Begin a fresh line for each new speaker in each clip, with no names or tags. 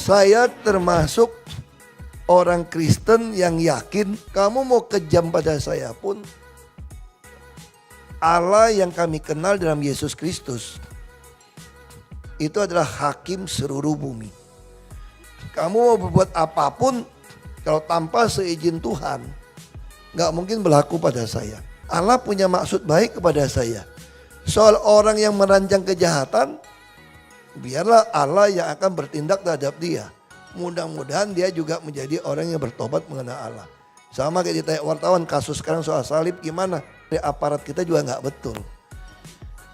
Saya termasuk orang Kristen yang yakin kamu mau kejam pada saya pun, Allah yang kami kenal dalam Yesus Kristus itu adalah hakim seluruh bumi. Kamu mau berbuat apapun, kalau tanpa seizin Tuhan, gak mungkin berlaku pada saya. Allah punya maksud baik kepada saya. Soal orang yang merancang kejahatan, biarlah Allah yang akan bertindak terhadap dia. Mudah-mudahan dia juga menjadi orang yang bertobat mengenal Allah. Sama kayak ditanya wartawan kasus sekarang soal salib gimana? Aparat kita juga gak betul.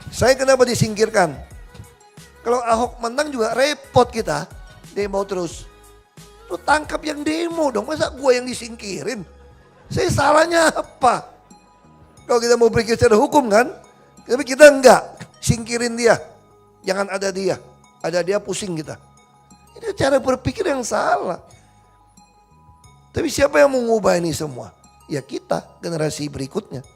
Saya kenapa disingkirkan? Kalau Ahok menang juga repot kita. Demo terus. Lu tangkap yang demo dong, masa gue yang disingkirin? Saya salahnya apa? Kalau kita mau berpikir secara hukum kan, tapi kita enggak, singkirin dia. Jangan ada dia, pusing kita. Ini cara berpikir yang salah. Tapi siapa yang mengubah ini semua? Ya kita, generasi berikutnya.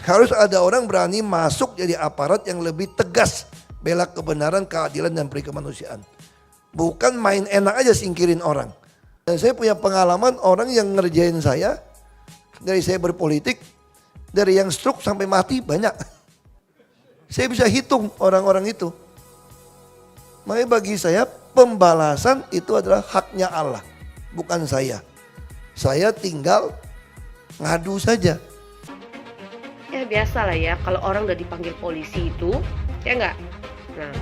Harus ada orang berani masuk jadi aparat yang lebih tegas, bela kebenaran, keadilan, dan peri kemanusiaan. Bukan main enak aja singkirin orang. Dan saya punya pengalaman orang yang ngerjain saya, dari saya berpolitik, dari yang stroke sampai mati banyak. Saya bisa hitung orang-orang itu. Makanya bagi saya pembalasan itu adalah haknya Allah, bukan saya. Saya tinggal ngadu saja.
Ya biasa lah ya, kalau orang udah dipanggil polisi itu, ya enggak? Nah,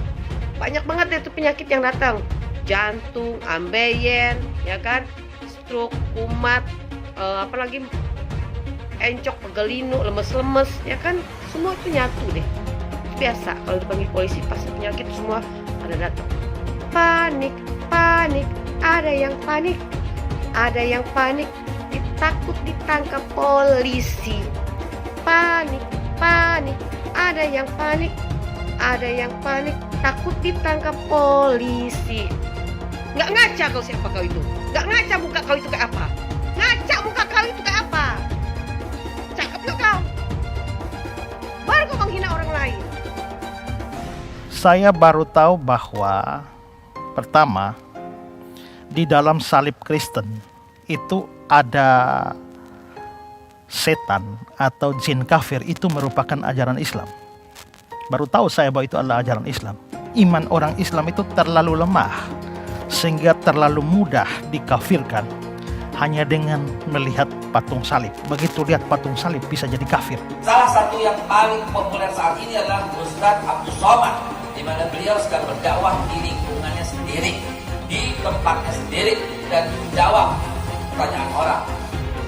banyak banget itu penyakit yang datang. Jantung, ambeien, ya kan? Stroke, kumat, apalagi encok, pegelinu, lemes-lemes, ya kan? Semua itu nyatu deh. Biasa kalau dipanggil polisi pasti penyakit semua pada datang. Panik, panik, ada yang panik, takut ditangkap polisi. Panik, panik, ada yang panik, takut ditangkap polisi. Nggak ngaca kau siapa kau itu? Nggak ngaca muka kau itu kayak apa? Ngaca muka kau itu kayak apa? Cakep nggak kau? Baru kau menghina orang lain.
Saya baru tahu bahwa pertama di dalam salib Kristen itu ada setan atau jin kafir, itu merupakan ajaran Islam. Baru tahu saya bahwa itu adalah ajaran Islam. Iman orang Islam itu terlalu lemah sehingga terlalu mudah dikafirkan hanya dengan melihat patung salib. Begitu lihat patung salib bisa jadi kafir.
Salah satu yang paling populer saat ini adalah Ustadz Abdul Somad, di mana beliau sedang berdakwah di lingkungannya sendiri, di tempatnya sendiri, dan menjawab pertanyaan orang.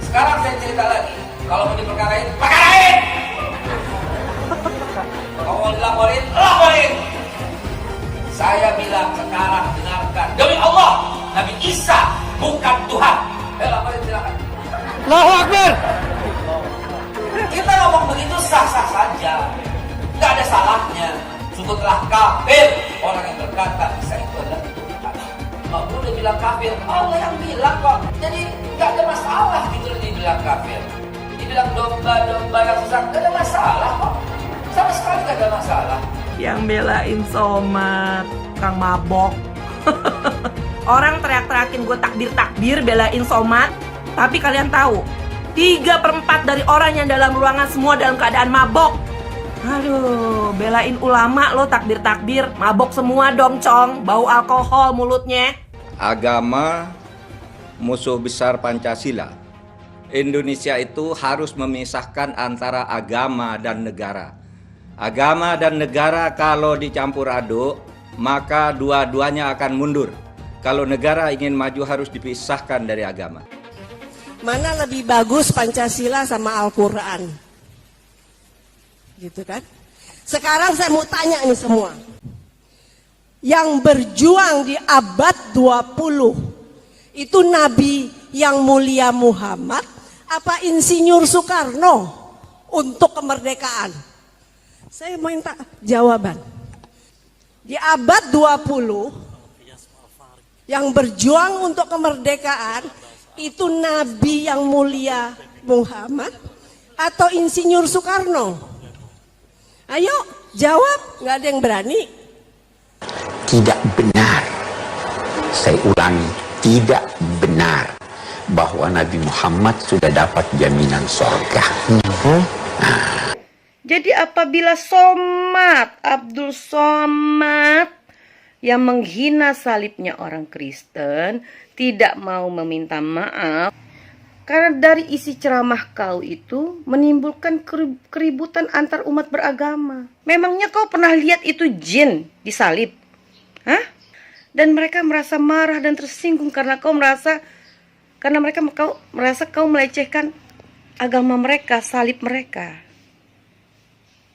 Sekarang saya cerita lagi, kalau mau diperkarain, perkarain! Kalau mau dilaporin, laporin! Saya bilang sekarang dengarkan, demi Allah, Nabi Isa bukan Tuhan. Laporin silakan.
Allahu Akbar!
Kita ngomong begitu sah-sah saja, nggak ada salahnya. Sebutlah kafir orang yang berkata Isa itu adalah Tuhan. Nggak boleh bilang kafir, Allah yang bilang kok. Jadi nggak ada masalah gitu loh dibilang kafir. Dibilang domba-domba yang sesat, nggak ada masalah kok. Sama sekali nggak ada masalah.
Yang belain Somad, Kang Mabok. Orang teriak-teriakin gue takbir-takbir belain Somad. Tapi kalian tahu, 3/4 dari orang yang dalam ruangan semua dalam keadaan mabok. Aduh, belain ulama lo takbir-takbir, mabok semua dong cong, bau alkohol mulutnya.
Agama musuh besar Pancasila. Indonesia itu harus memisahkan antara agama dan negara. Agama dan negara kalau dicampur aduk, maka dua-duanya akan mundur. Kalau negara ingin maju harus dipisahkan dari agama.
Mana lebih bagus Pancasila sama Al-Quran? Gitu kan? Sekarang saya mau tanya nih semua. Yang berjuang di abad 20 itu Nabi yang mulia Muhammad apa Insinyur Soekarno untuk kemerdekaan? Saya minta jawaban. Di abad 20 yang berjuang untuk kemerdekaan itu Nabi yang mulia Muhammad atau Insinyur Soekarno? Ayo jawab, nggak ada yang berani.
Tidak benar. Saya ulangi, tidak benar bahwa Nabi Muhammad sudah dapat jaminan surga.
Jadi apabila Abdul Somad yang menghina salibnya orang Kristen tidak mau meminta maaf, karena dari isi ceramah kau itu menimbulkan keributan antar umat beragama. Memangnya kau pernah lihat itu jin disalib? Hah? Dan mereka merasa marah dan tersinggung karena kau merasa kau melecehkan agama mereka, salib mereka.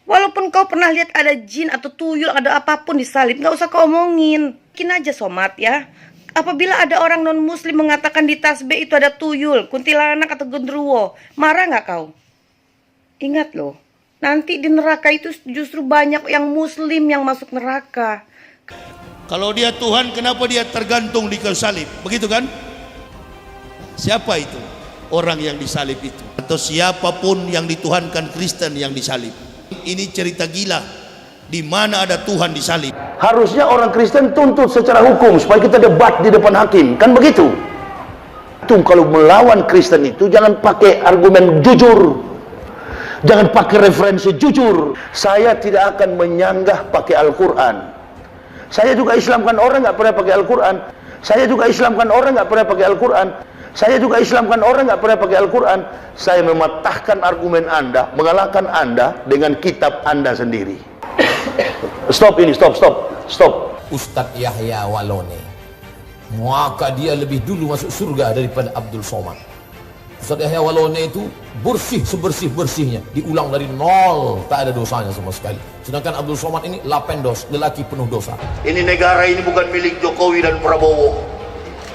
Walaupun kau pernah lihat ada jin atau tuyul, ada apapun di salib, nggak usah kau omongin. Mungkin aja Somad ya. Apabila ada orang non-muslim mengatakan di tasbih itu ada tuyul, kuntilanak atau genderuwo, marah nggak kau? Ingat loh, nanti di neraka itu justru banyak yang muslim yang masuk neraka.
Kalau dia Tuhan, kenapa dia tergantung di kayu salib? Begitu kan? Siapa itu? Orang yang disalib itu. Atau siapapun yang dituhankan Kristen yang disalib. Ini cerita gila. Di mana ada Tuhan disalib?
Harusnya orang Kristen tuntut secara hukum supaya kita debat di depan hakim, kan begitu? Tuh, kalau melawan Kristen itu jangan pakai argumen jujur, jangan pakai referensi jujur. Saya tidak akan menyanggah pakai Al-Quran. Saya juga Islamkan orang nggak pernah pakai Al-Quran. Saya juga Islamkan orang nggak pernah pakai Al-Quran. Saya juga Islamkan orang nggak pernah pakai Al-Quran. Saya mematahkan argumen Anda, mengalahkan Anda dengan kitab Anda sendiri. Stop.
Ustadz Yahya Walone, maka dia lebih dulu masuk surga daripada Abdul Somad. Ustadz Yahya Walone itu bersih sebersih-bersihnya, diulang dari nol, tak ada dosanya sama sekali. Sedangkan Abdul Somad ini lapendos, lelaki penuh dosa.
Ini negara ini bukan milik Jokowi dan Prabowo.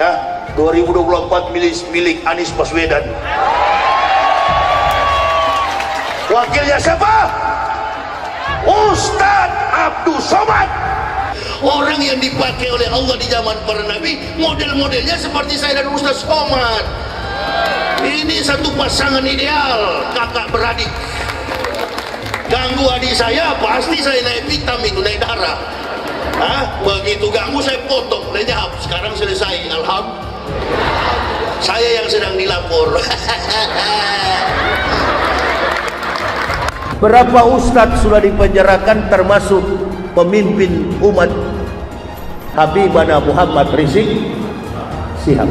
Ya, 2024 milik Anies Baswedan. Wakilnya siapa? Ustadz Abdul Somad. Orang yang dipakai oleh Allah di zaman para nabi, model-modelnya seperti saya dan Ustadz Somad. Ini satu pasangan ideal, kakak beradik. Ganggu adik saya, pasti saya naik vitamin, naik darah. Begitu ganggu saya potong, lenyap. Sekarang selesai, alhamdulillah. Saya yang sedang dilapor. Berapa ustadz sudah dipenjarakan termasuk pemimpin umat Habibana Muhammad Rizik Sihab.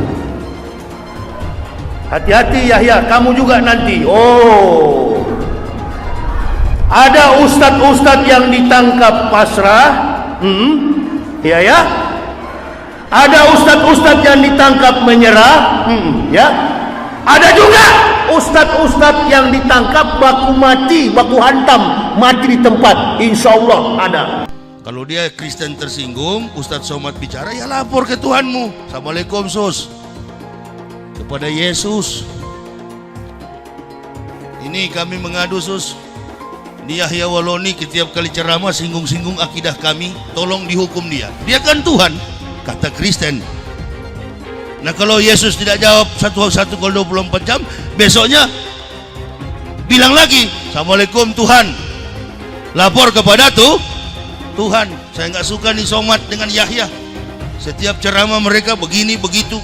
Hati-hati Yahya, kamu juga nanti. Oh, ada ustadz-ustadz yang ditangkap pasrah. Ya. Ada ustadz-ustadz yang ditangkap menyerah. Ya. Ada juga ustadz-ustadz yang ditangkap baku mati, baku hantam, mati di tempat. Insya Allah ada.
Kalau dia Kristen tersinggung, Ustadz Somad bicara, ya lapor ke Tuhanmu. Assalamualaikum sus. Kepada Yesus. Ini kami mengadu sus. Ini Yahya Waloni setiap kali ceramah singgung-singgung akidah kami. Tolong dihukum dia. Dia kan Tuhan, kata Kristen. Nah kalau Yesus tidak jawab satu kali 24 jam, besoknya bilang lagi, Assalamualaikum Tuhan. Lapor kepada Tuhan. Saya nggak suka nih Somad dengan Yahya. Setiap ceramah mereka begini begitu,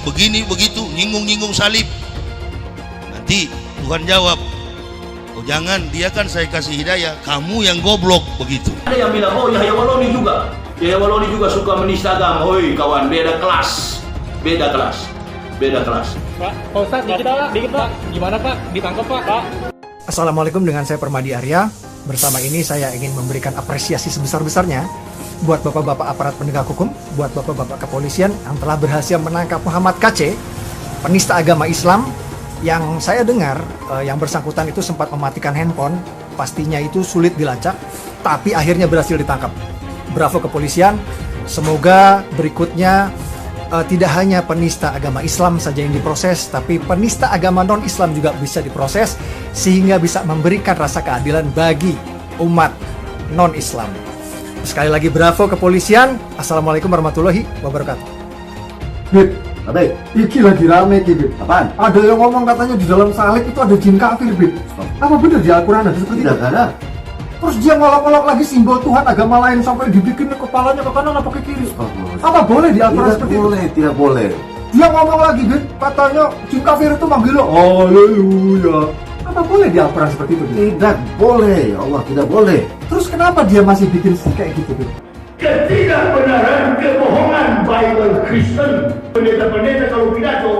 nyinggung salib. Nanti Tuhan jawab, oh jangan, dia kan saya kasih hidayah, kamu yang goblok, begitu.
Ada yang bilang, oh Yahya Waloni juga. Yahya Waloni juga suka menista agama. Hoi kawan, beda kelas.
Pak Ustadz, dikit Pak. Gimana Pak? Ditangkap Pak?
Assalamualaikum, dengan saya Permadi Arya. Bersama ini saya ingin memberikan apresiasi sebesar-besarnya buat bapak-bapak aparat penegak hukum, buat bapak-bapak kepolisian yang telah berhasil menangkap Muhammad KC, penista agama Islam, yang saya dengar yang bersangkutan itu sempat mematikan handphone, pastinya itu sulit dilacak, tapi akhirnya berhasil ditangkap. Bravo kepolisian, semoga berikutnya tidak hanya penista agama Islam saja yang diproses, tapi penista agama non-Islam juga bisa diproses, sehingga bisa memberikan rasa keadilan bagi umat non-Islam. Sekali lagi bravo kepolisian. Assalamualaikum warahmatullahi wabarakatuh.
Bib, iki lagi rame Bib. Apaan? Ada yang ngomong katanya di dalam salib itu ada jin kafir, Bib. Apa benar di Al-Quran ada seperti itu? Tidak ada.
Terus dia ngolok-ngolok lagi simbol Tuhan agama lain sampai dibikin kepalanya ke kanan apa ke kiri. Apa boleh di Al-Quran seperti itu?
Tidak boleh.
Dia ngomong lagi, Bit, katanya jin kafir itu manggil lo, haleluya. Apa boleh di Al-Quran seperti itu, Bit?
Tidak boleh, Allah tidak boleh.
Terus kenapa dia masih bikin kayak gitu, Bit?
Ketidakbenaran, kebohongan Bible Kristen. Pendeta-pendeta kalau pidato,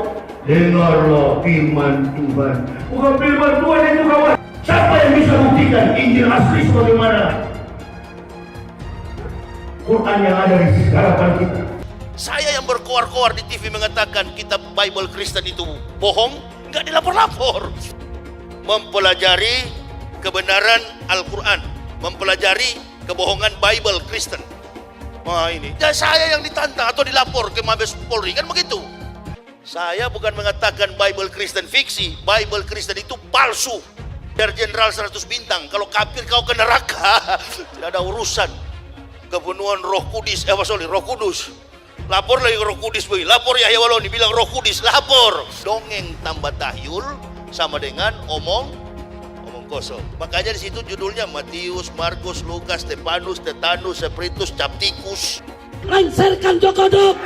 dengarlah firman Tuhan. Bukan firman Tuhan itu kawan. Siapa yang bisa buktikan Injil asli sebagaimana Quran yang ada di hadapan kita?
Saya yang berkoar-koar di TV mengatakan kitab Bible Kristen itu bohong, nggak dilapor-lapor. Mempelajari kebenaran Al-Quran, mempelajari kebohongan Bible Kristen. Wah ini, dan saya yang ditantang atau dilapor ke Mabes Polri, kan begitu. Saya bukan mengatakan Bible Kristen fiksi, Bible Kristen itu palsu. Biar Jenderal 100 bintang, kalau kafir kau ke neraka, tidak ada urusan. Kepenuhan Roh Kudus, Roh Kudus. Lapor lagi ke Roh Kudus, boy. Lapor Yahya Waloni bilang Roh Kudus, lapor. Dongeng tambah tahyul sama dengan omong kosong. Makanya di situ judulnya Matius, Markus, Lukas, Stefanus, Tetanus, Spiritus, Capticus.
Lengserkan Jokodok,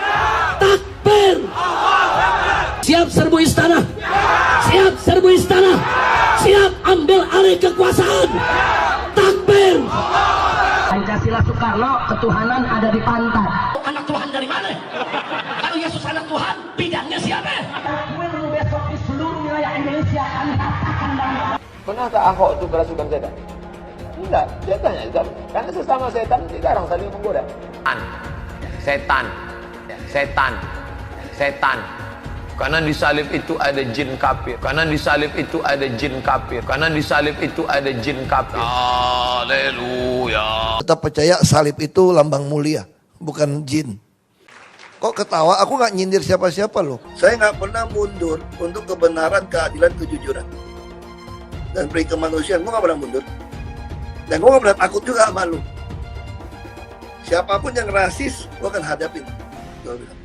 takbir. Siap serbu istana, siap serbu istana, siap ambil alih kekuasaan, takbir. Pancasila Soekarno, ketuhanan ada di pantat. Anak Tuhan dari mana? Kalau Yesus anak Tuhan, bidangnya siapa? Besok di seluruh wilayah Indonesia akan katakan dalam.
Pernahkah Ahok itu kerasukan setan? Enggak, setannya juga. Karena sesama setan jarang saling menggoda.
Setan. Karena di salib itu ada jin kafir. Karena di salib itu ada jin kafir. Karena di salib itu ada jin kafir. Haleluya.
Tetap percaya salib itu lambang mulia, bukan jin. Kok ketawa? Aku nggak nyindir siapa-siapa loh. Saya nggak pernah mundur untuk kebenaran, keadilan, kejujuran, dan peri kemanusiaan. Gue nggak pernah mundur. Dan gue nggak pernah takut juga sama lu. Siapapun yang rasis, gue akan hadapin. Gue bilang.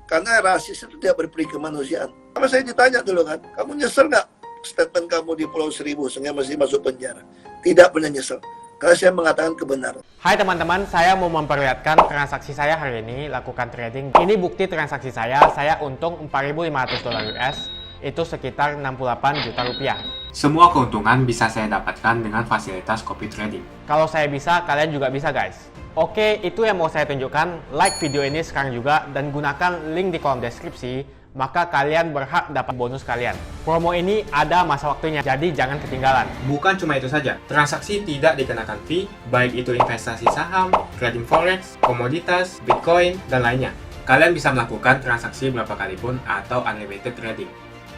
Karena rasis itu tidak berperi kemanusiaan. Sama saya ditanya dulu kan, kamu nyesel nggak statement kamu di Pulau Seribu sehingga masih masuk penjara? Tidak pernah nyesel. Karena saya mengatakan kebenaran.
Hai teman-teman, saya mau memperlihatkan transaksi saya hari ini lakukan trading. Ini bukti transaksi saya untung $4.500 US, itu sekitar 68 juta rupiah.
Semua keuntungan bisa saya dapatkan dengan fasilitas copy trading.
Kalau saya bisa, kalian juga bisa guys. Oke, itu yang mau saya tunjukkan. Like video ini sekarang juga dan gunakan link di kolom deskripsi, maka kalian berhak dapat bonus kalian. Promo ini ada masa waktunya, jadi jangan ketinggalan.
Bukan cuma itu saja, transaksi tidak dikenakan fee, baik itu investasi saham, trading forex, komoditas, bitcoin, dan lainnya. Kalian bisa melakukan transaksi berapa kali pun atau unlimited trading.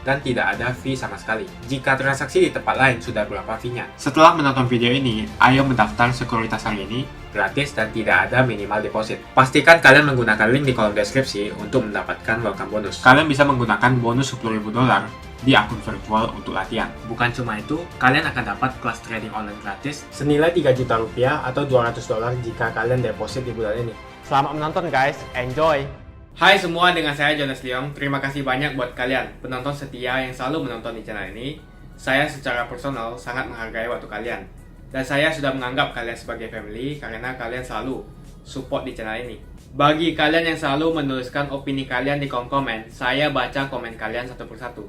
Dan tidak ada fee sama sekali. Jika transaksi di tempat lain sudah berapa fee-nya. Setelah menonton video ini, ayo mendaftar sekuritas hari ini, gratis dan tidak ada minimal deposit. Pastikan kalian menggunakan link di kolom deskripsi untuk mendapatkan welcome bonus. Kalian bisa menggunakan bonus $10.000 di akun virtual untuk latihan. Bukan cuma itu, kalian akan dapat kelas trading online gratis senilai 3 juta rupiah atau $200 jika kalian deposit di bulan ini.
Selamat menonton guys, enjoy! Hai semua, dengan saya Jonas Leong. Terima kasih banyak buat kalian, penonton setia yang selalu menonton di channel ini. Saya secara personal sangat menghargai waktu kalian. Dan saya sudah menganggap kalian sebagai family karena kalian selalu support di channel ini. Bagi kalian yang selalu menuliskan opini kalian di kolom komen, saya baca komen kalian satu persatu.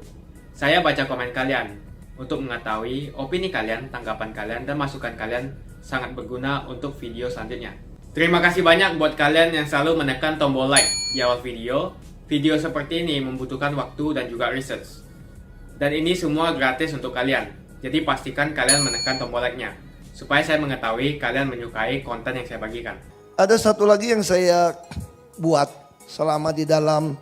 Saya baca komen kalian untuk mengetahui opini kalian, tanggapan kalian, dan masukan kalian sangat berguna untuk video selanjutnya. Terima kasih banyak buat kalian yang selalu menekan tombol like di awal video. Video seperti ini membutuhkan waktu dan juga research. Dan ini semua gratis untuk kalian. Jadi pastikan kalian menekan tombol like-nya, supaya saya mengetahui kalian menyukai konten yang saya bagikan.
Ada satu lagi yang saya buat selama di dalam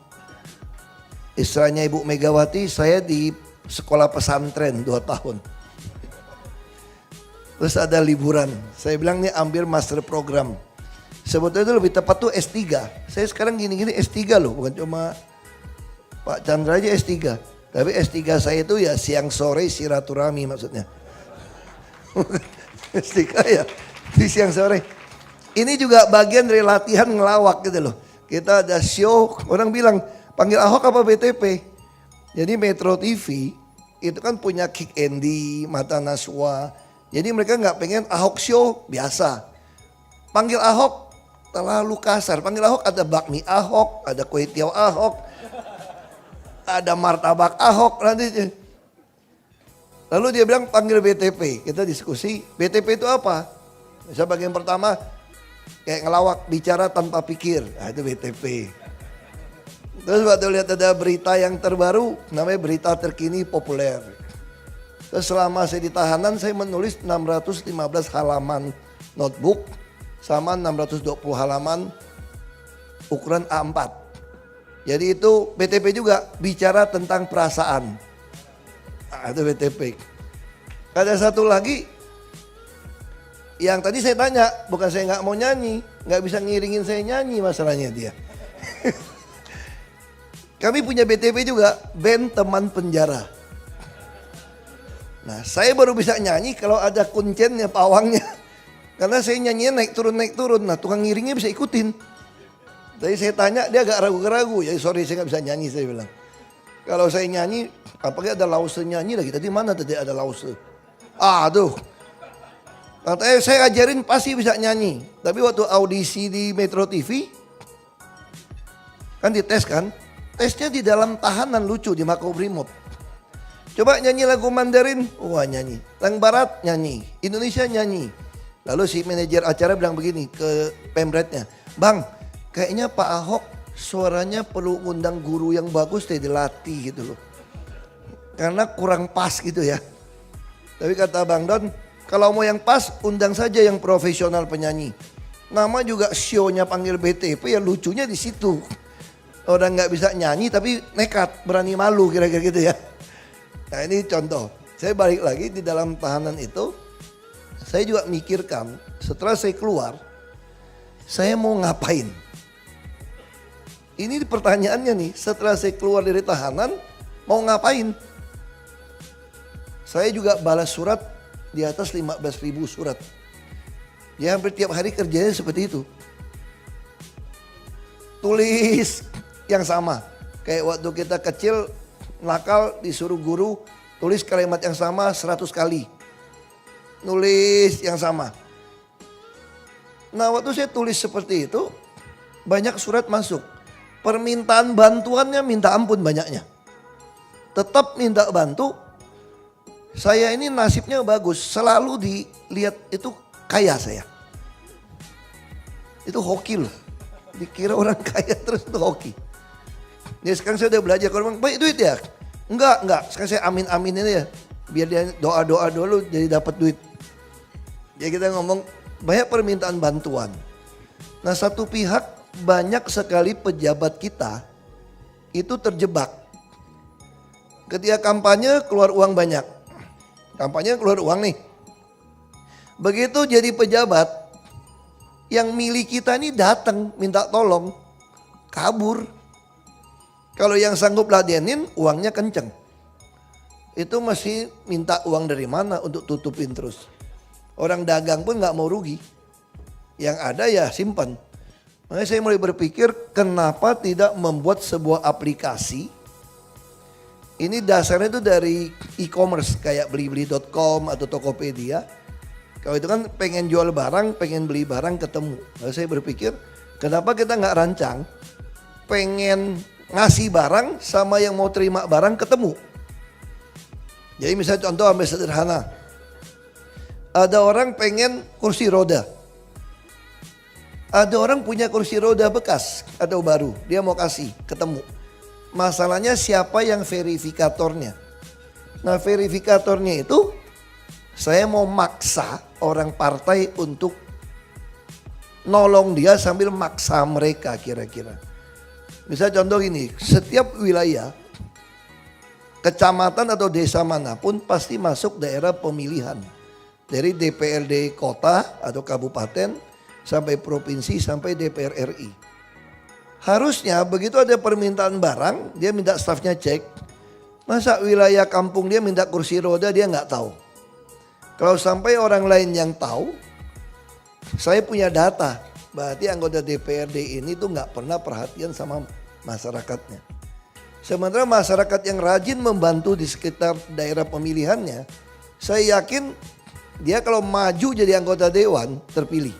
istilahnya Ibu Megawati, saya di sekolah pesantren 2 tahun. Terus ada liburan, saya bilang nih ambil master program. Sebetulnya itu lebih tepat tuh S3. Saya sekarang gini-gini S3 loh, bukan cuma Pak Chandra aja S3. Tapi S3 saya itu ya siang sore silaturahmi maksudnya. S3 ya di siang sore. Ini juga bagian dari latihan ngelawak gitu loh. Kita ada show, orang bilang panggil Ahok apa BTP. Jadi Metro TV itu kan punya Kick Andy, Mata Naswa, Jadi mereka nggak pengen Ahok show biasa. Panggil Ahok terlalu kasar. Panggil Ahok ada bakmi Ahok, ada kue tiaw Ahok, ada martabak Ahok nanti. Lalu dia bilang panggil BTP. Kita diskusi, BTP itu apa? Misalnya bagian pertama kayak ngelawak, bicara tanpa pikir. Nah, itu BTP. Terus waktu lihat ada berita yang terbaru, namanya berita terkini populer. Terus selama saya di tahanan, saya menulis 615 halaman notebook sama 620 halaman ukuran A4. Jadi itu BTP juga, bicara tentang perasaan. Nah, itu BTP. Ada satu lagi, yang tadi saya tanya, bukan saya nggak mau nyanyi, nggak bisa ngiringin saya nyanyi masalahnya dia. Kami punya BTP juga, band teman penjara. Nah, saya baru bisa nyanyi kalau ada kuncennya, pawangnya. Karena saya nyanyinya naik turun. Nah, tukang ngiringnya bisa ikutin. Tapi saya tanya, dia agak ragu-ragu. Ya sorry, saya nggak bisa nyanyi, saya bilang. Kalau saya nyanyi, apakah ada lause nyanyi lagi? Tadi mana tadi ada lause? Aduh. Katanya saya ajarin pasti bisa nyanyi. Tapi waktu audisi di Metro TV, kan dites kan? Tesnya di dalam tahanan, lucu di Makobrimob. Coba nyanyi lagu Mandarin, wah nyanyi. Lagu Barat nyanyi, Indonesia nyanyi. Lalu si manajer acara bilang begini ke pemretnya, Bang, kayaknya Pak Ahok suaranya perlu undang guru yang bagus deh, dilatih gitu loh. Karena kurang pas gitu ya. Tapi kata Bang Don, kalau mau yang pas undang saja yang profesional penyanyi. Nama juga show-nya panggil BTP, ya lucunya di situ. Orang nggak bisa nyanyi tapi nekat, berani malu kira-kira gitu ya. Nah ini contoh, saya balik lagi di dalam tahanan itu, saya juga mikirkan setelah saya keluar, saya mau ngapain? Ini pertanyaannya nih, setelah saya keluar dari tahanan, mau ngapain? Saya juga balas surat di atas 15.000 surat. Ya hampir tiap hari kerjanya seperti itu. Tulis yang sama. Kayak waktu kita kecil nakal disuruh guru tulis kalimat yang sama 100 kali. Nulis yang sama. Nah waktu saya tulis seperti itu, banyak surat masuk. Permintaan bantuannya minta ampun banyaknya. Tetap minta bantu. Saya ini nasibnya bagus, selalu dilihat itu kaya saya. Itu hoki loh. Dikira orang kaya terus itu hoki. Ya sekarang saya udah belajar, kalau bilang, baik duit ya? Enggak. Sekarang saya amin-amin ini ya. Biar dia doa-doa dulu jadi dapat duit. Jadi kita ngomong banyak permintaan bantuan. Nah satu pihak banyak sekali pejabat kita itu terjebak. Ketika kampanye keluar uang banyak. Kampanye keluar uang nih. Begitu jadi pejabat, yang milik kita ini datang minta tolong. Kabur. Kalau yang sanggup ladenin uangnya kenceng. Itu masih minta uang dari mana untuk tutupin terus. Orang dagang pun gak mau rugi. Yang ada ya simpan. Makanya saya mulai berpikir kenapa tidak membuat sebuah aplikasi. Ini dasarnya itu dari e-commerce kayak blibli.com atau Tokopedia. Kalau itu kan pengen jual barang, pengen beli barang ketemu. Lalu saya berpikir kenapa kita gak rancang pengen ngasih barang sama yang mau terima barang ketemu. Jadi misalnya contoh ambil sederhana. Ada orang pengen kursi roda. Ada orang punya kursi roda bekas atau baru. Dia mau kasih, ketemu. Masalahnya siapa yang verifikatornya. Nah verifikatornya itu saya mau maksa orang partai untuk nolong dia sambil maksa mereka kira-kira. Misalnya contoh gini, setiap wilayah, kecamatan atau desa manapun pasti masuk daerah pemilihan. Dari DPRD kota atau kabupaten sampai provinsi sampai DPR RI. Harusnya begitu ada permintaan barang, dia minta stafnya cek. Masa wilayah kampung dia minta kursi roda dia nggak tahu. Kalau sampai orang lain yang tahu, saya punya data. Berarti anggota DPRD ini tuh nggak pernah perhatian sama masyarakatnya. Sementara masyarakat yang rajin membantu di sekitar daerah pemilihannya, saya yakin Dia kalau maju jadi anggota dewan terpilih.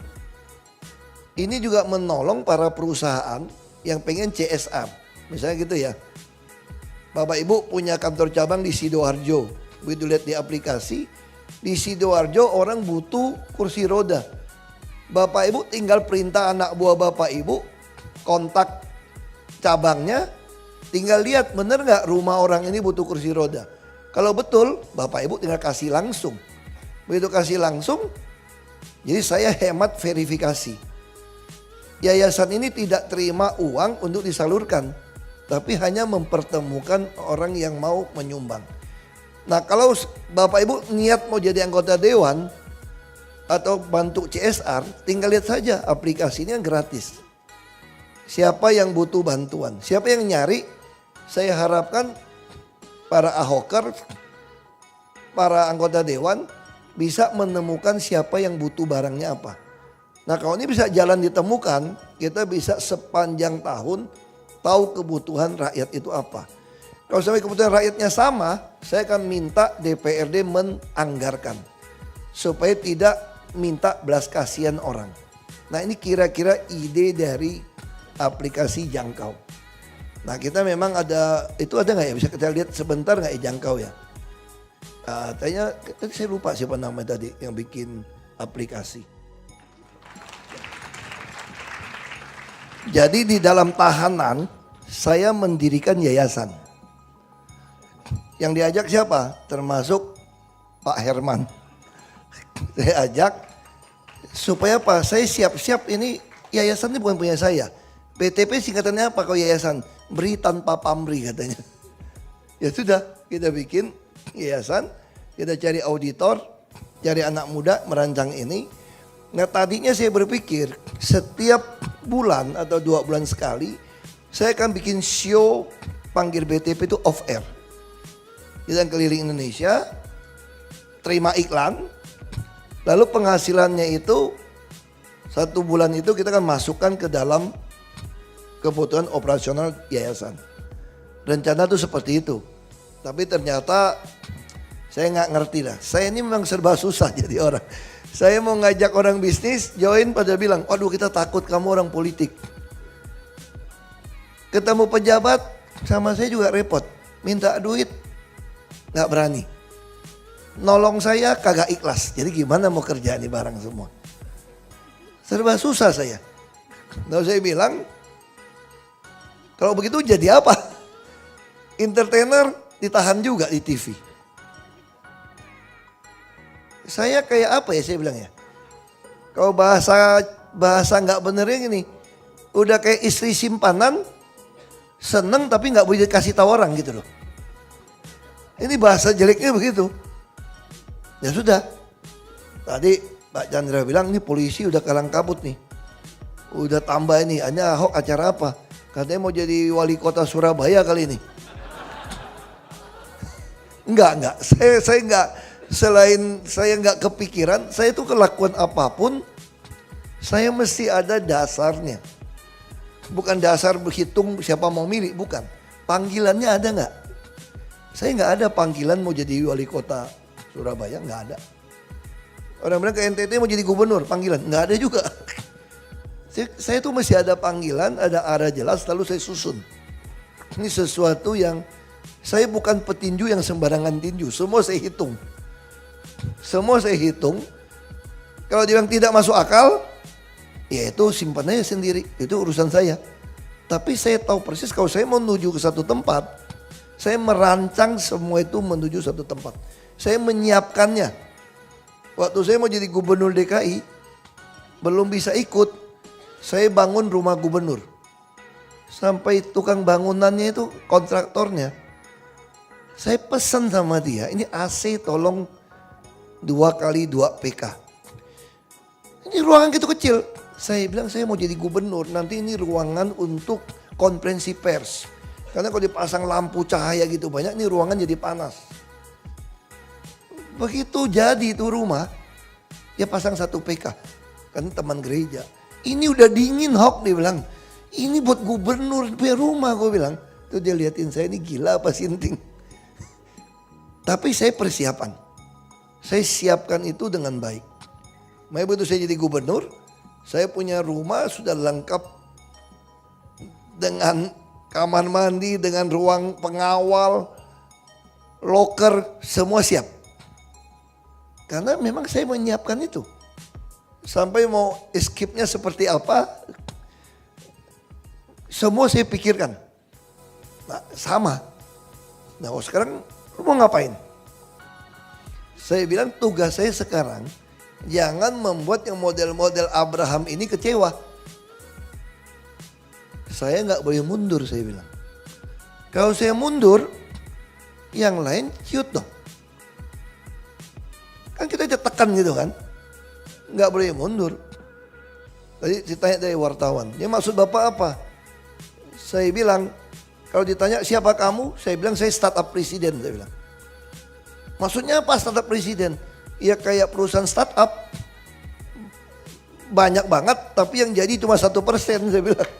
Ini juga menolong para perusahaan yang pengen CSR. Misalnya gitu ya. Bapak Ibu punya kantor cabang di Sidoarjo. Begitu lihat di aplikasi, di Sidoarjo orang butuh kursi roda. Bapak Ibu tinggal perintah anak buah Bapak Ibu, kontak cabangnya, tinggal lihat bener nggak rumah orang ini butuh kursi roda. Kalau betul, Bapak Ibu tinggal kasih langsung. Begitu kasih langsung, jadi saya hemat verifikasi. Yayasan ini tidak terima uang untuk disalurkan, tapi hanya mempertemukan orang yang mau menyumbang. Nah kalau Bapak Ibu niat mau jadi anggota dewan atau bantu CSR, tinggal lihat saja aplikasinya gratis. Siapa yang butuh bantuan, siapa yang nyari, saya harapkan para ahoker, para anggota dewan bisa menemukan siapa yang butuh barangnya apa. Nah kalau ini bisa jalan ditemukan, kita bisa sepanjang tahun tahu kebutuhan rakyat itu apa. Kalau sampai kebutuhan rakyatnya sama, saya akan minta DPRD menganggarkan. Supaya tidak minta belas kasihan orang. Nah ini kira-kira ide dari aplikasi Jangkau. Nah kita memang ada, itu ada nggak ya? Bisa kita lihat sebentar nggak ya Jangkau ya? Tanya, saya lupa siapa namanya tadi yang bikin aplikasi. Jadi di dalam tahanan saya mendirikan yayasan. Yang diajak siapa? Termasuk Pak Herman. Saya ajak supaya apa? Saya siap-siap ini yayasan ini bukan punya saya. PTP singkatannya apa kalau yayasan? Beri tanpa pamrih katanya. Ya sudah, kita bikin yayasan, kita cari auditor, cari anak muda merancang ini. Nah tadinya saya berpikir setiap bulan atau 2 bulan sekali saya akan bikin show panggil BTP itu off air. Kita keliling Indonesia, terima iklan, lalu penghasilannya itu 1 bulan itu kita akan masukkan ke dalam kebutuhan operasional yayasan. Rencana tuh seperti itu. Tapi ternyata saya nggak ngerti lah. Saya ini memang serba susah jadi orang. Saya mau ngajak orang bisnis, join pada bilang, waduh kita takut kamu orang politik. Ketemu pejabat, sama saya juga repot. Minta duit, nggak berani. Nolong saya kagak ikhlas. Jadi gimana mau kerja nih barang semua. Serba susah saya. Lalu saya bilang, kalau begitu jadi apa? Entertainer ditahan juga di TV. Saya kayak apa ya saya bilang ya. Kalau bahasa nggak benernya gini, udah kayak istri simpanan, seneng tapi nggak boleh dikasih tahu orang gitu loh. Ini bahasa jeleknya begitu. Ya sudah. Tadi Pak Chandra bilang ini polisi udah kalang kabut nih. Udah tambah ini, hanya Ahok acara apa? Katanya mau jadi wali kota Surabaya kali ini. Enggak. Saya enggak. Selain saya nggak kepikiran, saya tuh kelakuan apapun, saya mesti ada dasarnya. Bukan dasar berhitung siapa mau milih, bukan. Panggilannya ada nggak? Saya nggak ada panggilan mau jadi wali kota Surabaya, nggak ada. Orang bilang ke NTT mau jadi gubernur, panggilan, nggak ada juga. Saya tuh masih ada panggilan, ada arah jelas, lalu saya susun. Ini sesuatu yang, saya bukan petinju yang sembarangan tinju, semua saya hitung. Semua saya hitung. Kalau dibilang tidak masuk akal, ya itu simpan aja sendiri. Itu urusan saya. Tapi saya tahu persis kalau saya mau menuju ke satu tempat, saya merancang semua itu menuju satu tempat. Saya menyiapkannya. Waktu saya mau jadi gubernur DKI, belum bisa ikut. Saya bangun rumah gubernur. Sampai tukang bangunannya itu kontraktornya. Saya pesan sama dia, ini AC tolong 2x2 PK. Ini ruangan gitu kecil. Saya bilang saya mau jadi gubernur, nanti ini ruangan untuk konferensi pers. Karena kalau dipasang lampu cahaya gitu banyak, ini ruangan jadi panas. Begitu jadi itu rumah, ya pasang 1 PK. Kan teman gereja. Ini udah dingin Hok, dia bilang. Ini buat gubernur punya rumah, gue bilang. Tuh dia liatin saya, ini gila apa sinting. Tapi saya persiapan. Saya siapkan itu dengan baik. Makanya begitu saya jadi gubernur, saya punya rumah sudah lengkap dengan kamar mandi, dengan ruang pengawal, loker, semua siap. Karena memang saya menyiapkan itu. Sampai mau escape-nya seperti apa, semua saya pikirkan. Nah, sama. Nah, sekarang lu mau ngapain? Saya bilang tugas saya sekarang jangan membuat yang model-model Abraham ini kecewa. Saya nggak boleh mundur, saya bilang. Kalau saya mundur, yang lain ciut dong. Kan kita tekan gitu kan. Nggak boleh mundur. Tadi ditanya dari wartawan, dia maksud Bapak apa? Saya bilang, kalau ditanya siapa kamu? Saya bilang saya startup presiden, saya bilang. Maksudnya apa startup presiden? Ya kayak perusahaan startup. Banyak banget, tapi yang jadi cuma 1%, saya bilang.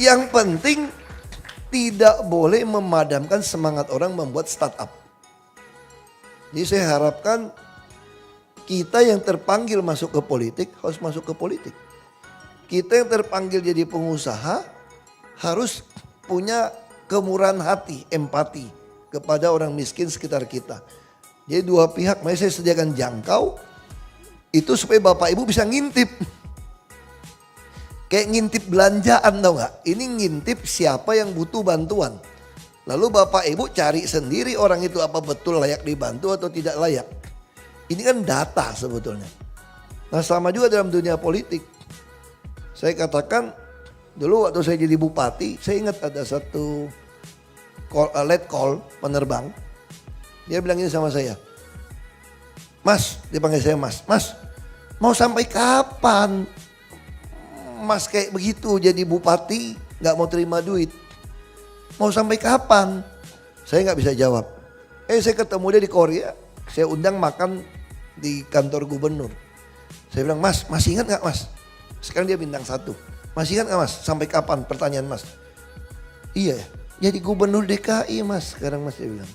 Yang penting tidak boleh memadamkan semangat orang membuat startup. Jadi saya harapkan kita yang terpanggil masuk ke politik harus masuk ke politik. Kita yang terpanggil jadi pengusaha harus punya kemurahan hati, empati kepada orang miskin sekitar kita. Jadi dua pihak, makanya saya sediakan jangkau itu supaya Bapak Ibu bisa ngintip. Kayak ngintip belanjaan, tau gak? Ini ngintip siapa yang butuh bantuan. Lalu Bapak Ibu cari sendiri orang itu apa betul layak dibantu atau tidak layak. Ini kan data sebetulnya. Nah sama juga dalam dunia politik. Saya katakan dulu waktu saya jadi bupati, saya ingat ada satu late call penerbang. Dia bilang ini sama saya. Mas, dia panggil saya Mas. Mas, mau sampai kapan Mas kayak begitu jadi bupati gak mau terima duit? Mau sampai kapan? Saya gak bisa jawab. Saya ketemu dia di Korea. Saya undang makan di kantor gubernur. Saya bilang, Mas, masih ingat gak Mas? Sekarang dia bintang 1. Masih ingat gak Mas? Sampai kapan? Pertanyaan Mas. Iya ya. Jadi gubernur DKI Mas sekarang Mas, dia bilang.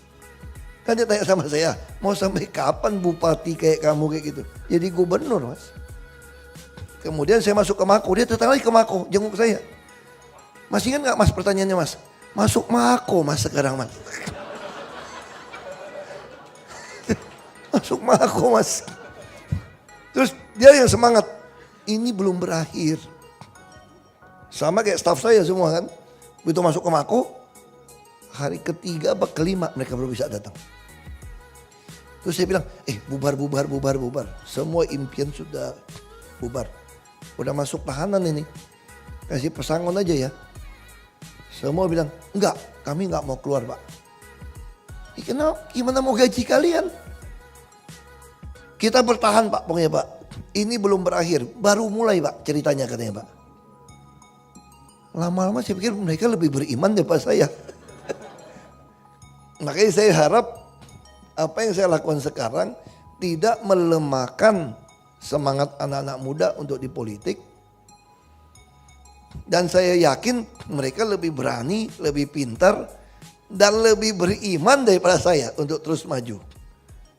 Kan dia tanya sama saya, mau sampai kapan bupati kayak kamu kayak gitu? Jadi gubernur Mas. Kemudian saya masuk ke Mako, dia datang lagi ke Mako, jenguk saya. Masih ingat gak Mas pertanyaannya Mas? Masuk Mako Mas sekarang Mas. Masuk Mako Mas. Terus dia yang semangat, ini belum berakhir. Sama kayak staf saya semua kan. Begitu masuk ke Mako, hari ketiga atau kelima mereka baru bisa datang. Terus saya bilang, bubar. Semua impian sudah bubar. Udah masuk tahanan ini. Kasih pesangon aja ya. Semua bilang, enggak, kami enggak mau keluar Pak. Gimana mau gaji kalian? Kita bertahan Pak, pokoknya Pak. Ini belum berakhir, baru mulai Pak ceritanya katanya Pak. Lama-lama saya pikir mereka lebih beriman daripada saya. Makanya saya harap apa yang saya lakukan sekarang tidak melemahkan semangat anak-anak muda untuk di politik. Dan saya yakin mereka lebih berani, lebih pintar, dan lebih beriman daripada saya untuk terus maju.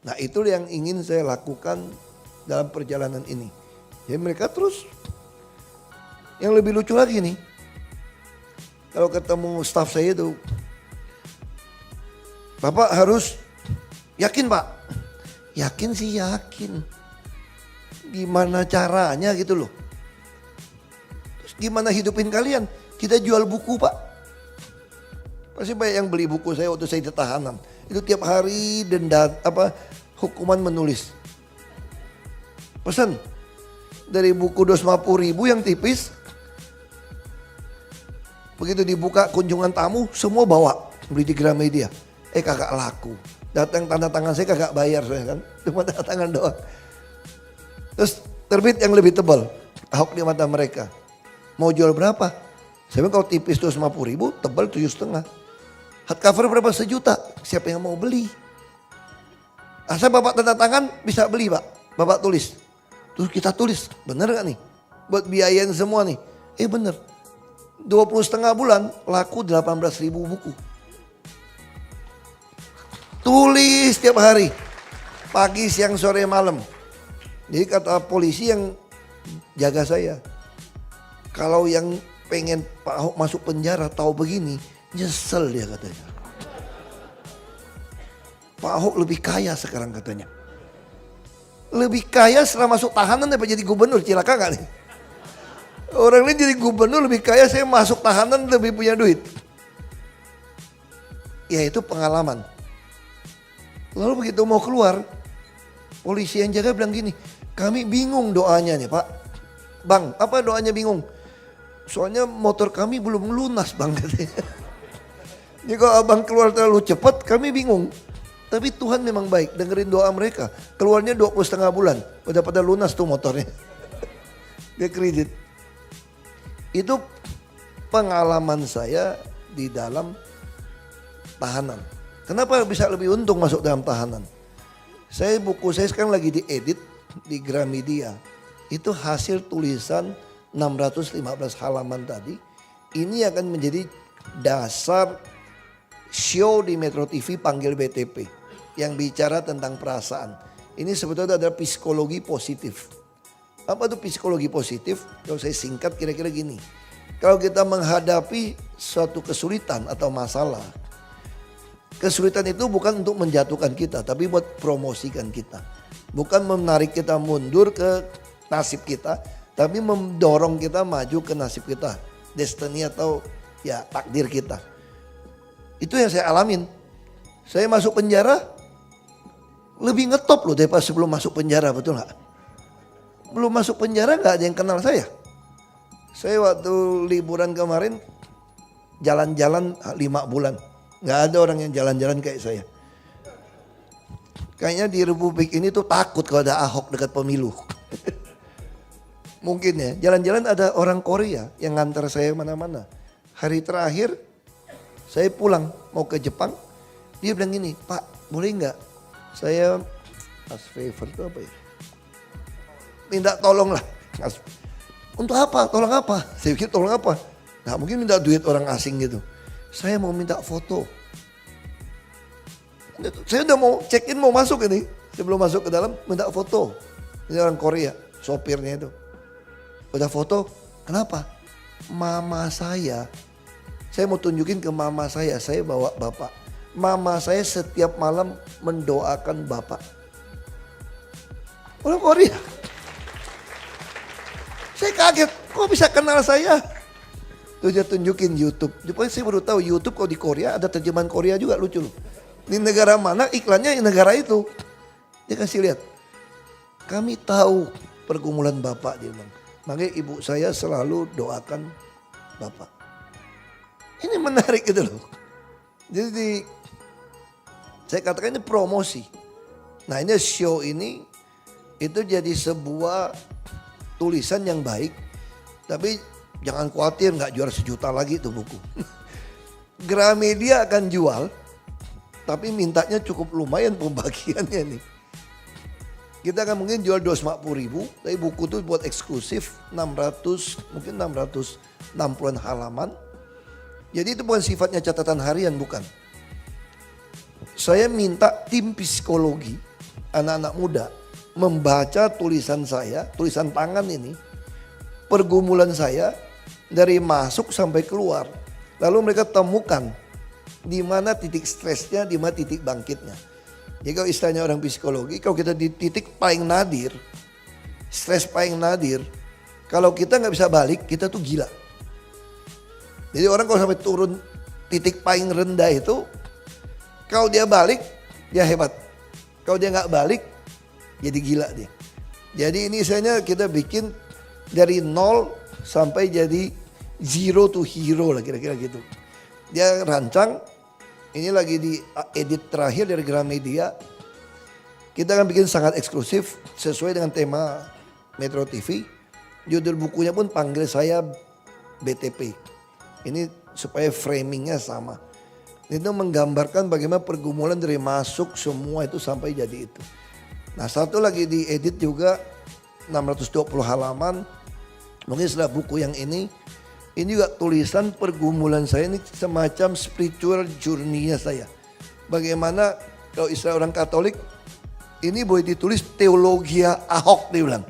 Nah itu yang ingin saya lakukan dalam perjalanan ini. Jadi mereka terus, yang lebih lucu lagi nih, kalau ketemu staf saya itu, Bapak harus yakin Pak. Yakin sih yakin. Gimana caranya gitu loh. Terus gimana hidupin kalian? Kita jual buku Pak. Pasti banyak yang beli buku saya waktu saya di tahanan. Itu tiap hari denda hukuman menulis. Pesan. Dari buku 250.000 yang tipis. Begitu dibuka kunjungan tamu semua bawa. Beli di Gramedia. Kagak laku. Datang tanda tangan saya kagak bayar saya kan. Cuma tanda tangan doang. Terus terbit yang lebih tebal. Ahok di mata mereka. Mau jual berapa? Saya bilang kalau tipis 250.000, tebal 7,5. Hardcover berapa? 1 juta. Siapa yang mau beli? Asal Bapak tanda tangan bisa beli Pak. Bapak tulis. Terus kita tulis. Bener gak nih? Buat biayain semua nih. Bener. 20,5 bulan laku 18.000 buku. Tulis tiap hari. Pagi, siang, sore, malam. Jadi kata polisi yang jaga saya, kalau yang pengen Pak Ahok masuk penjara tahu begini, nyesel dia katanya. Pak Ahok lebih kaya sekarang katanya. Lebih kaya setelah masuk tahanan daripada jadi gubernur, cilaka gak nih? Orang ini jadi gubernur lebih kaya, saya masuk tahanan lebih punya duit. Ya itu pengalaman. Lalu begitu mau keluar, polisi yang jaga bilang gini, kami bingung doanya nih Pak. Bang, apa doanya bingung? Soalnya motor kami belum lunas Bang katanya. Jadi kalau abang keluar terlalu cepat kami bingung. Tapi Tuhan memang baik, dengerin doa mereka. Keluarnya 20,5 bulan, udah pada lunas tuh motornya. Dia kredit. Itu pengalaman saya di dalam tahanan. Kenapa bisa lebih untung masuk dalam tahanan? Buku saya sekarang lagi diedit di Gramedia. Itu hasil tulisan 615 halaman tadi. Ini akan menjadi dasar show di Metro TV Panggil BTP. Yang bicara tentang perasaan. Ini sebetulnya adalah psikologi positif. Apa itu psikologi positif? Kalau saya singkat kira-kira gini. Kalau kita menghadapi suatu kesulitan atau masalah. Kesulitan itu bukan untuk menjatuhkan kita, tapi buat promosikan kita. Bukan menarik kita mundur ke nasib kita, tapi mendorong kita maju ke nasib kita. Destiny atau ya takdir kita. Itu yang saya alamin. Saya masuk penjara, lebih ngetop loh daripada sebelum masuk penjara, betul gak? Belum masuk penjara gak ada yang kenal saya. Saya waktu liburan kemarin, jalan-jalan 5 bulan. Gak ada orang yang jalan-jalan kayak saya. Kayaknya di Republik ini tuh takut kalau ada Ahok dekat pemilu. Mungkin ya, jalan-jalan ada orang Korea yang ngantar saya mana-mana. Hari terakhir saya pulang mau ke Jepang. Dia bilang gini, Pak boleh nggak saya as favor itu apa ya? Minta tolong lah. Untuk apa? Tolong apa? Saya pikir tolong apa? Nggak mungkin minta duit orang asing gitu. Saya mau minta foto. Saya udah mau check in mau masuk ini. Sebelum masuk ke dalam minta foto. Ini orang Korea, sopirnya itu. Udah foto, kenapa? Mama saya mau tunjukin ke mama saya bawa bapak. Mama saya setiap malam mendoakan bapak. Orang Korea. Saya kaget, kok bisa kenal saya? Tuh dia tunjukin YouTube. Jadi saya baru tahu YouTube kalau di Korea ada terjemahan Korea juga, lucu loh. Di negara mana iklannya negara itu. Dia kasih lihat. Kami tahu pergumulan bapak, dia bilang. Makanya ibu saya selalu doakan bapak. Ini menarik gitu loh. Jadi saya katakan ini promosi. Nah ini show ini itu jadi sebuah tulisan yang baik. Tapi jangan khawatir gak jual 1 juta lagi tuh buku. Gramedia akan jual. Tapi mintanya cukup lumayan pembagiannya nih. Kita akan mungkin jual 250.000. Tapi buku itu buat eksklusif 600, mungkin 660-an halaman. Jadi itu bukan sifatnya catatan harian, bukan. Saya minta tim psikologi, anak-anak muda, membaca tulisan saya, tulisan tangan ini. Pergumulan saya dari masuk sampai keluar. Lalu mereka temukan di mana titik stresnya, di mana titik bangkitnya. Jadi kalau istilahnya orang psikologi, kalau kita di titik paling nadir, stres paling nadir, kalau kita nggak bisa balik, kita tuh gila. Jadi orang kalau sampai turun titik paling rendah itu, kalau dia balik, dia hebat. Kalau dia nggak balik, jadi gila dia. Jadi ini istilahnya kita bikin dari 0 sampai jadi 0 to hero lah kira-kira gitu. Dia rancang, ini lagi di edit terakhir dari Gramedia. Kita akan bikin sangat eksklusif sesuai dengan tema Metro TV. Judul bukunya pun Panggil Saya BTP. Ini supaya framingnya sama. Itu menggambarkan bagaimana pergumulan dari masuk semua itu sampai jadi itu. Nah satu lagi diedit juga 620 halaman. Mungkin setelah buku yang ini juga tulisan pergumulan saya ini semacam spiritual journey-nya saya. Bagaimana Kalau istilah orang Katolik, ini boleh ditulis teologia Ahok, dia bilang.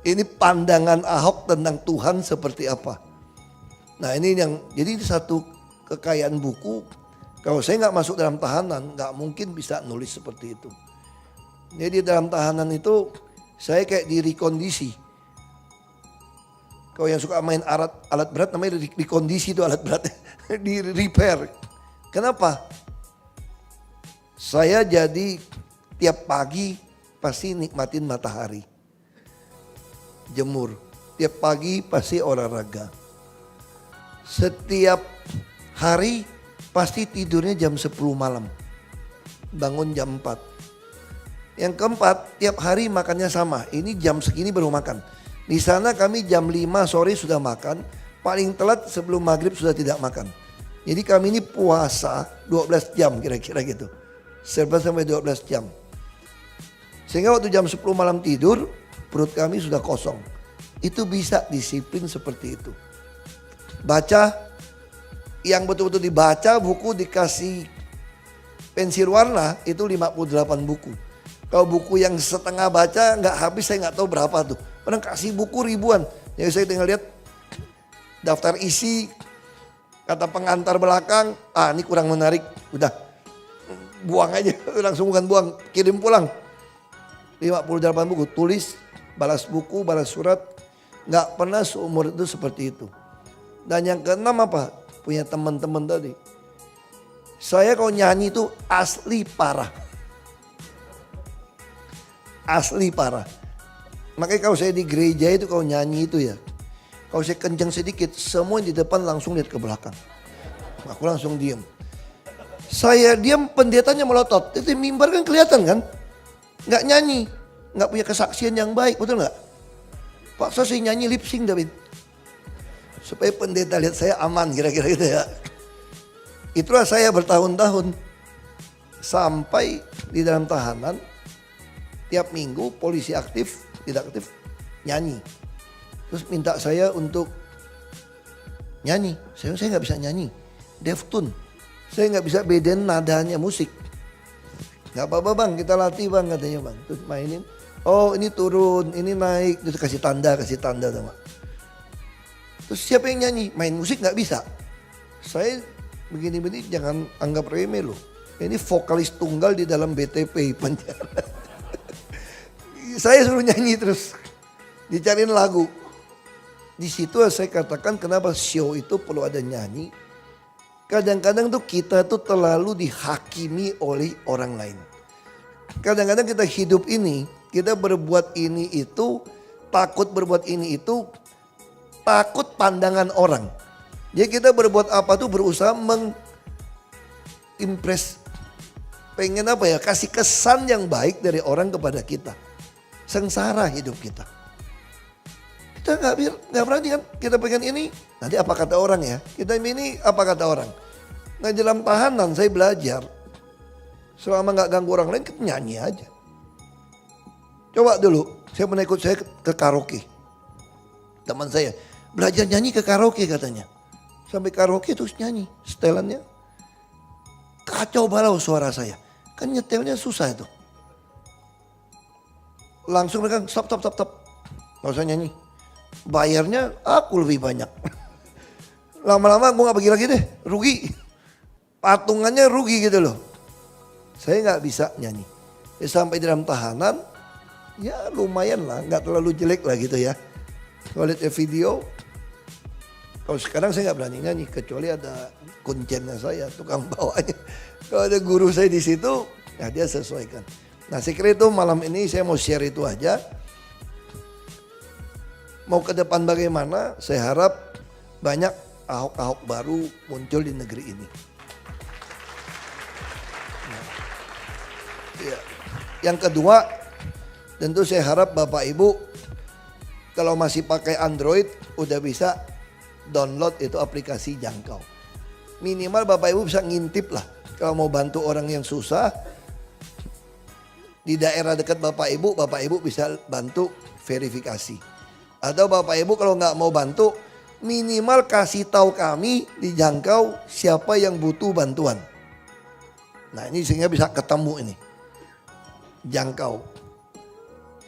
Ini pandangan Ahok tentang Tuhan seperti apa. Nah ini yang, jadi ini satu kekayaan buku. Kalau saya nggak masuk dalam tahanan, nggak mungkin bisa nulis seperti itu. Jadi dalam tahanan itu, saya kayak direkondisi. Kalau yang suka main alat berat, namanya rekondisi itu alat berat. Di repair. Kenapa? Saya jadi tiap pagi pasti nikmatin matahari. Jemur. Tiap pagi pasti olahraga. Setiap hari pasti tidurnya jam 10 malam. Bangun jam 4. Yang keempat, tiap hari makannya sama. Ini jam segini baru makan. Di sana kami jam 5 sore sudah makan. Paling telat sebelum maghrib sudah tidak makan. Jadi kami ini puasa 12 jam kira-kira gitu. 11 sampai 12 jam. Sehingga waktu jam 10 malam tidur, perut kami sudah kosong. Itu bisa disiplin seperti itu. Baca, yang betul-betul dibaca buku dikasih pensil warna itu 58 buku. Kalau buku yang setengah baca nggak habis, saya nggak tahu berapa tuh. Orang kasih buku ribuan. Jadi saya tinggal lihat daftar isi, kata pengantar belakang, ini kurang menarik, udah buang aja, langsung bukan buang, kirim pulang. 58 buku, tulis, balas buku, balas surat, nggak pernah seumur itu seperti itu. Dan yang keenam apa? Punya teman-teman tadi. Saya kalau nyanyi itu asli parah. Asli parah. Makanya kalau saya di gereja itu kalau nyanyi itu ya, kalau saya kencang sedikit, semua yang di depan langsung lihat ke belakang. Aku langsung diem. Saya diam, pendetanya melotot. Itu mimbar kan kelihatan kan? Nggak nyanyi, nggak punya kesaksian yang baik, betul nggak? Paksa saya nyanyi lip sync, David. Supaya pendeta lihat saya aman, kira-kira gitu ya. Itulah saya bertahun-tahun. Sampai di dalam tahanan, tiap minggu polisi aktif, tidak aktif, nyanyi. Terus minta saya untuk nyanyi. Saya nggak bisa nyanyi. Deftune. Saya nggak bisa bedain nadanya musik. Nggak apa-apa bang, kita latih bang katanya bang. Terus mainin. Oh ini turun, ini naik. Terus kasih tanda sama. Terus siapa yang nyanyi? Main musik nggak bisa. Saya begini-begini jangan anggap remeh loh. Ini vokalis tunggal di dalam BTP penjara. Saya suruh nyanyi terus. Dicariin lagu. Di situ saya katakan kenapa show itu perlu ada nyanyi. Kadang-kadang tuh kita tuh terlalu dihakimi oleh orang lain. Kadang-kadang kita hidup ini, kita berbuat ini itu, takut berbuat ini itu, takut pandangan orang. Jadi kita berbuat apa tuh berusaha mengimpress, pengen apa ya, kasih kesan yang baik dari orang kepada kita. Sengsara hidup kita. Kita nggak berani kan, kita pengen ini, nanti apa kata orang ya, kita ini apa kata orang. Nah dalam tahanan saya belajar, selama nggak ganggu orang lain kita nyanyi aja. Coba dulu, saya pernah ikut saya ke karaoke. Teman saya, belajar nyanyi ke karaoke katanya. Sampai karaoke terus nyanyi, setelannya kacau balau suara saya. Kan nyetelnya susah itu. Langsung mereka stop. Gak usah nyanyi. Bayarnya aku lebih banyak. Lama-lama gue gak pergi lagi deh, rugi. Patungannya rugi gitu loh. Saya gak bisa nyanyi. Sampai di dalam tahanan, ya lumayan lah, gak terlalu jelek lah gitu ya. Kalau lihat video, kalau sekarang saya gak berani nyanyi, kecuali ada kuncennya saya, tukang bawanya. Kalau ada guru saya di situ, ya dia sesuaikan. Nah saya kira itu malam ini saya mau share itu aja. Mau ke depan bagaimana, saya harap banyak Ahok-Ahok baru muncul di negeri ini. Nah, ya. Yang kedua, tentu saya harap Bapak Ibu kalau masih pakai Android udah bisa download itu aplikasi Jangkau. Minimal Bapak Ibu bisa ngintip lah. Kalau mau bantu orang yang susah, di daerah dekat Bapak Ibu bisa bantu verifikasi. Atau Bapak Ibu kalau nggak mau bantu, minimal kasih tahu kami di Jangkau siapa yang butuh bantuan. Nah ini sehingga bisa ketemu ini. Jangkau.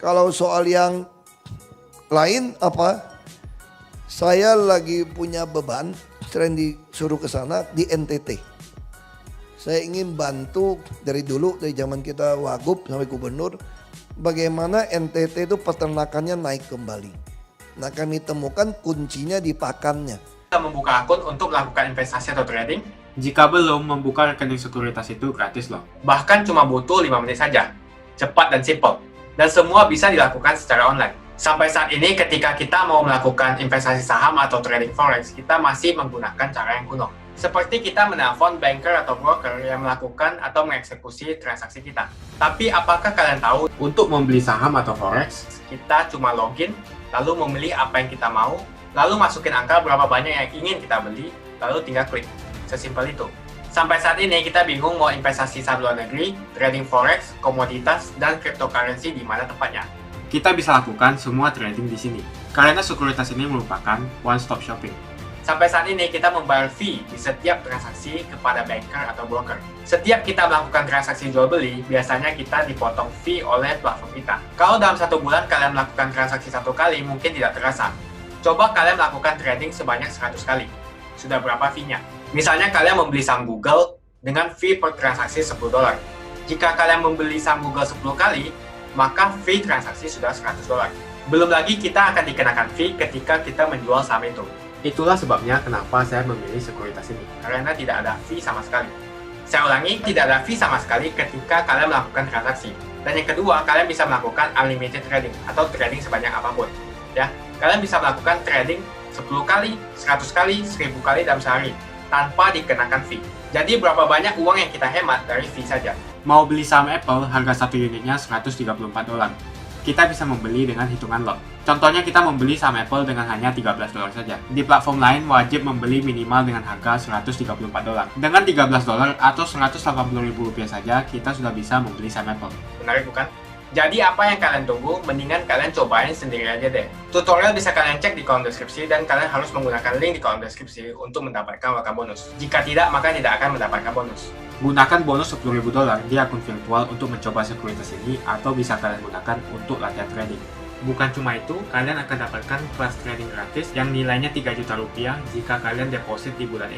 Kalau soal yang lain apa? Saya lagi punya beban, sering disuruh ke sana di NTT. Saya ingin bantu dari dulu, dari zaman kita wagub sampai gubernur, bagaimana NTT itu peternakannya naik kembali. Nah kami temukan kuncinya di pakannya.
Kita membuka akun untuk melakukan investasi atau trading. Jika belum, membuka rekening sekuritas itu gratis loh. Bahkan cuma butuh 5 menit saja. Cepat dan simple. Dan semua bisa dilakukan secara online. Sampai saat ini ketika kita mau melakukan investasi saham atau trading forex, kita masih menggunakan cara yang kuno. Seperti kita menelpon banker atau broker yang melakukan atau mengeksekusi transaksi kita. Tapi apakah kalian tahu, untuk membeli saham atau forex, kita cuma login, lalu memilih apa yang kita mau, lalu masukin angka berapa banyak yang ingin kita beli, lalu tinggal klik. Sesimpel itu. Sampai saat ini kita bingung mau investasi saham luar negeri, trading forex, komoditas, dan cryptocurrency di mana tempatnya. Kita bisa lakukan semua trading di sini, karena sekuritas ini merupakan one-stop shopping. Sampai saat ini kita membayar fee di setiap transaksi kepada banker atau broker. Setiap kita melakukan transaksi jual beli, biasanya kita dipotong fee oleh platform kita. Kalau dalam 1 bulan kalian melakukan transaksi 1 kali, mungkin tidak terasa. Coba kalian melakukan trading sebanyak 100 kali. Sudah berapa fee-nya? Misalnya kalian membeli saham Google dengan fee per transaksi $10. Jika kalian membeli saham Google 10 kali, maka fee transaksi sudah $100. Belum lagi kita akan dikenakan fee ketika kita menjual saham itu. Itulah sebabnya kenapa saya memilih sekuritas ini, karena tidak ada fee sama sekali. Saya ulangi, tidak ada fee sama sekali ketika kalian melakukan transaksi. Dan yang kedua, kalian bisa melakukan unlimited trading atau trading sebanyak apapun. Ya, kalian bisa melakukan trading 10 kali, 100 kali, 1000 kali dalam sehari tanpa dikenakan fee. Jadi berapa banyak uang yang kita hemat dari fee saja. Mau beli saham Apple, harga 1 unitnya $134. Kita bisa membeli dengan hitungan lot. Contohnya kita membeli saham Apple dengan hanya $13 saja. Di platform lain wajib membeli minimal dengan harga $134. Dengan $13 atau Rp180.000 saja, kita sudah bisa membeli saham Apple. Menarik bukan? Jadi apa yang kalian tunggu, mendingan kalian cobain sendiri aja deh. Tutorial bisa kalian cek di kolom deskripsi dan kalian harus menggunakan link di kolom deskripsi untuk mendapatkan welcome bonus. Jika tidak, maka tidak akan mendapatkan bonus. Gunakan bonus $10.000 di akun virtual untuk mencoba sekuritas ini atau bisa kalian gunakan untuk latihan trading. Bukan cuma itu, kalian akan dapatkan kelas trading gratis yang nilainya Rp3 juta jika kalian deposit di bulan ini.